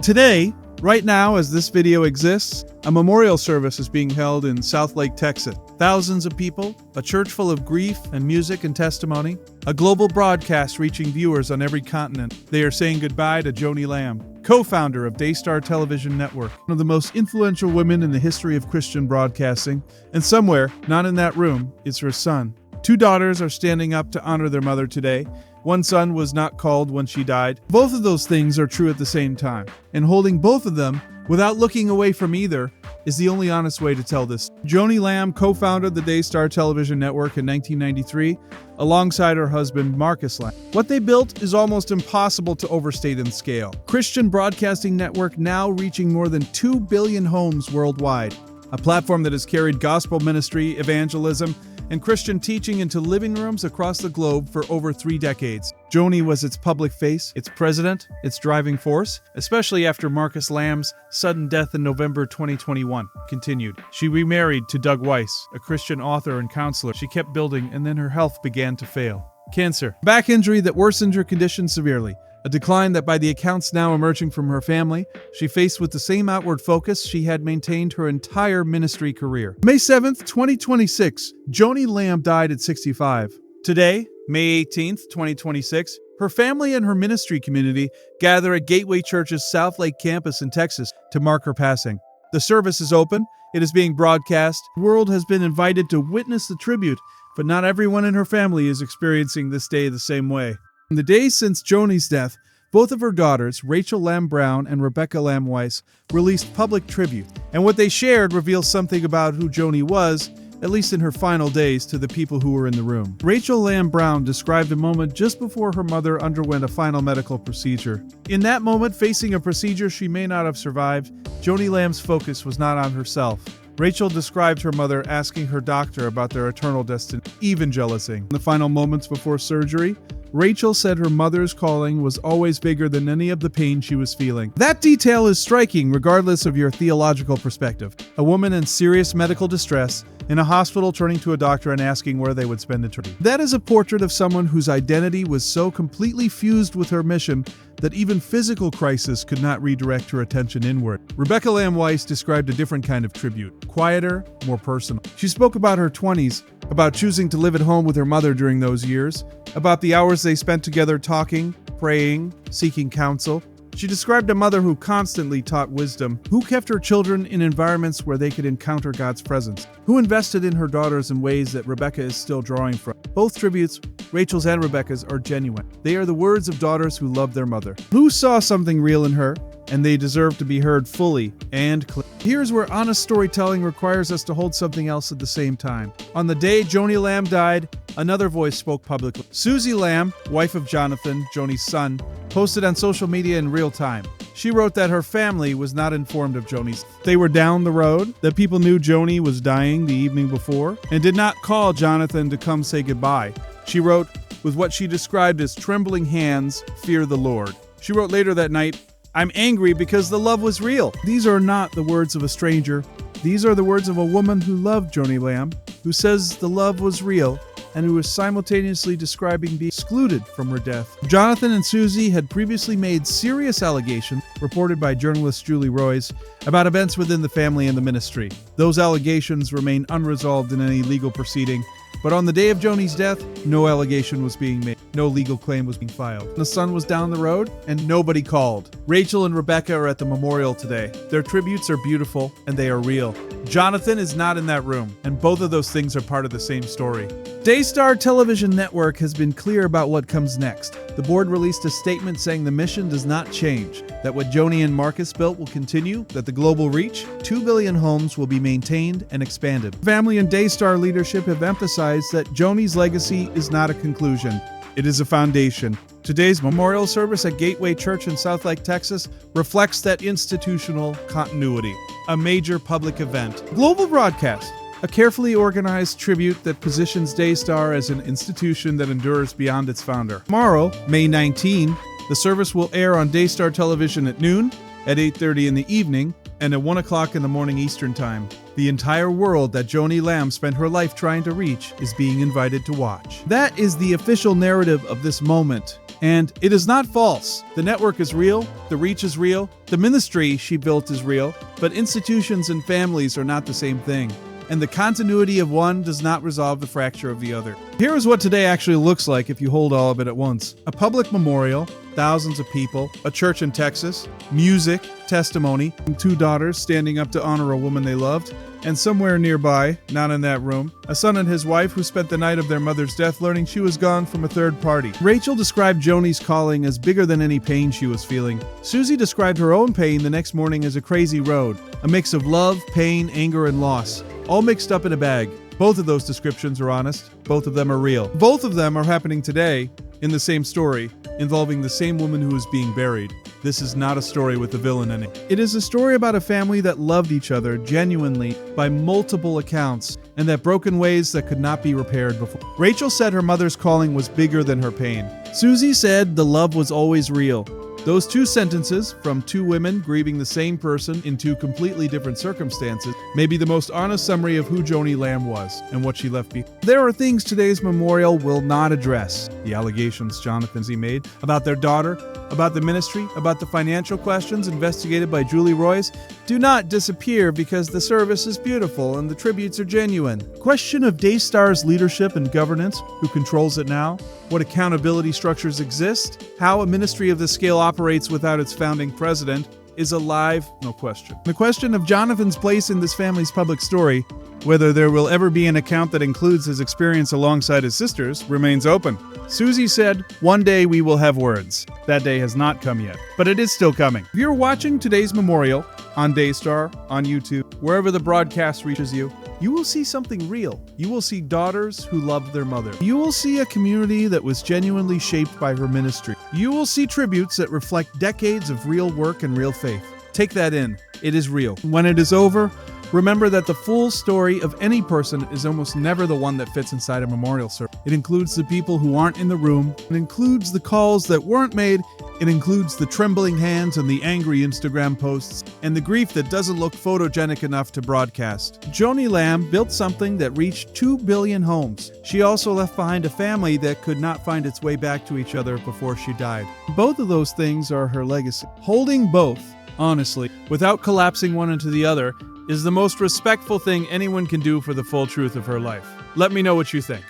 Today, right now as this video exists, a memorial service is being held in Southlake, Texas. Thousands of people, a church full of grief and music and testimony, a global broadcast reaching viewers on every continent. They are saying goodbye to Joni Lamb, co-founder of Daystar Television Network, one of the most influential women in the history of Christian broadcasting, and somewhere, not in that room, is her son. Two daughters are standing up to honor their mother today. One son was not called when she died. Both of those things are true at the same time, and holding both of them without looking away from either is the only honest way to tell this. Joni Lamb co-founded the Daystar Television Network in 1993 alongside her husband Marcus Lamb. What they built is almost impossible to overstate in scale. Christian broadcasting network now reaching more than 2 billion homes worldwide. A platform that has carried gospel ministry, evangelism, and Christian teaching into living rooms across the globe for over 3 decades. Joni was its public face, its president, its driving force, especially after Marcus Lamb's sudden death in November 2021 continued. She remarried to Doug Weiss, a Christian author and counselor. She kept building, and then her health began to fail. Cancer, back injury that worsened her condition severely. A decline that by the accounts now emerging from her family, she faced with the same outward focus she had maintained her entire ministry career. May 7th, 2026, Joni Lamb died at 65. Today, May 18th, 2026, her family and her ministry community gather at Gateway Church's Southlake campus in Texas to mark her passing. The service is open, it is being broadcast, the world has been invited to witness the tribute, but not everyone in her family is experiencing this day the same way. In the days since Joni's death, both of her daughters, Rachel Lamb Brown and Rebecca Lamb Weiss, released public tribute, and what they shared reveals something about who Joni was, at least in her final days, to the people who were in the room. Rachel Lamb Brown described a moment just before her mother underwent a final medical procedure. In that moment, facing a procedure she may not have survived, Joni Lamb's focus was not on herself. Rachel described her mother asking her doctor about their eternal destiny, evangelizing. In the final moments before surgery, Rachel said her mother's calling was always bigger than any of the pain she was feeling. That detail is striking regardless of your theological perspective. A woman in serious medical distress, in a hospital turning to a doctor and asking where they would spend eternity. That is a portrait of someone whose identity was so completely fused with her mission that even physical crisis could not redirect her attention inward. Rebecca Lamb Weiss described a different kind of tribute, quieter, more personal. She spoke about her 20s, about choosing to live at home with her mother during those years, about the hours they spent together talking, praying, seeking counsel. She described a mother who constantly taught wisdom, who kept her children in environments where they could encounter God's presence, who invested in her daughters in ways that Rebecca is still drawing from. Both tributes, Rachel's and Rebecca's, are genuine. They are the words of daughters who love their mother, who saw something real in her, and they deserve to be heard fully and clearly. Here's where honest storytelling requires us to hold something else at the same time. On the day Joni Lamb died, another voice spoke publicly. Susie Lamb, wife of Jonathan, Joni's son, posted on social media in real time. She wrote that her family was not informed of Joni's. They were down the road, that people knew Joni was dying the evening before, and did not call Jonathan to come say goodbye. She wrote, with what she described as trembling hands, "Fear the Lord." She wrote later that night, "I'm angry because the love was real." These are not the words of a stranger. These are the words of a woman who loved Joni Lamb, who says the love was real, and who was simultaneously describing being excluded from her death. Jonathan and Susie had previously made serious allegations, reported by journalist Julie Roys, about events within the family and the ministry. Those allegations remain unresolved in any legal proceeding, but on the day of Joni's death, no allegation was being made. No legal claim was being filed. The son was down the road, and nobody called. Rachel and Rebecca are at the memorial today. Their tributes are beautiful, and they are real. Jonathan is not in that room, and both of those things are part of the same story. Daystar Television Network has been clear about what comes next. The board released a statement saying the mission does not change, that what Joni and Marcus built will continue, that the global reach, 2 billion homes, will be maintained and expanded. Family and Daystar leadership have emphasized that Joni's legacy is not a conclusion. It is a foundation. Today's memorial service at Gateway Church in Southlake, Texas, reflects that institutional continuity. A major public event. Global broadcast. A carefully organized tribute that positions Daystar as an institution that endures beyond its founder. Tomorrow, May 19, the service will air on Daystar Television at noon, at 8:30 in the evening, and at 1 o'clock in the morning Eastern Time. The entire world that Joni Lamb spent her life trying to reach is being invited to watch. That is the official narrative of this moment. And it is not false. The network is real, the reach is real, the ministry she built is real, but institutions and families are not the same thing. And the continuity of one does not resolve the fracture of the other. Here is what today actually looks like if you hold all of it at once. A public memorial, thousands of people, a church in Texas, music, testimony, and 2 daughters standing up to honor a woman they loved, and somewhere nearby, not in that room, a son and his wife who spent the night of their mother's death learning she was gone from a third party. Rachel described Joni's calling as bigger than any pain she was feeling. Susie described her own pain the next morning as a crazy road, a mix of love, pain, anger, and loss, all mixed up in a bag. Both of those descriptions are honest. Both of them are real. Both of them are happening today in the same story, involving the same woman who is being buried. This is not a story with a villain in it. It is a story about a family that loved each other genuinely by multiple accounts, and that broke in ways that could not be repaired before. Rachel said her mother's calling was bigger than her pain. Susie said the love was always real. Those 2 sentences, from 2 women grieving the same person in 2 completely different circumstances, may be the most honest summary of who Joni Lamb was and what she left behind. There are things today's memorial will not address. The allegations Jonathan Z. made about their daughter, about the ministry, about the financial questions investigated by Julie Royce do not disappear because the service is beautiful and the tributes are genuine. Question of Daystar's leadership and governance, who controls it now, what accountability structures exist, how a ministry of this scale operates without its founding president, is alive, no question. The question of Jonathan's place in this family's public story, whether there will ever be an account that includes his experience alongside his sisters, remains open. Susie said, "One day we will have words." That day has not come yet, but it is still coming. If you're watching today's memorial on Daystar, on YouTube, wherever the broadcast reaches you, you will see something real. You will see daughters who loved their mother. You will see a community that was genuinely shaped by her ministry. You will see tributes that reflect decades of real work and real faith. Take that in. It is real. When it is over, remember that the full story of any person is almost never the one that fits inside a memorial service. It includes the people who aren't in the room. It includes the calls that weren't made. It includes the trembling hands and the angry Instagram posts, and the grief that doesn't look photogenic enough to broadcast. Joni Lamb built something that reached 2 billion homes. She also left behind a family that could not find its way back to each other before she died. Both of those things are her legacy. Holding both, honestly, without collapsing one into the other, is the most respectful thing anyone can do for the full truth of her life. Let me know what you think.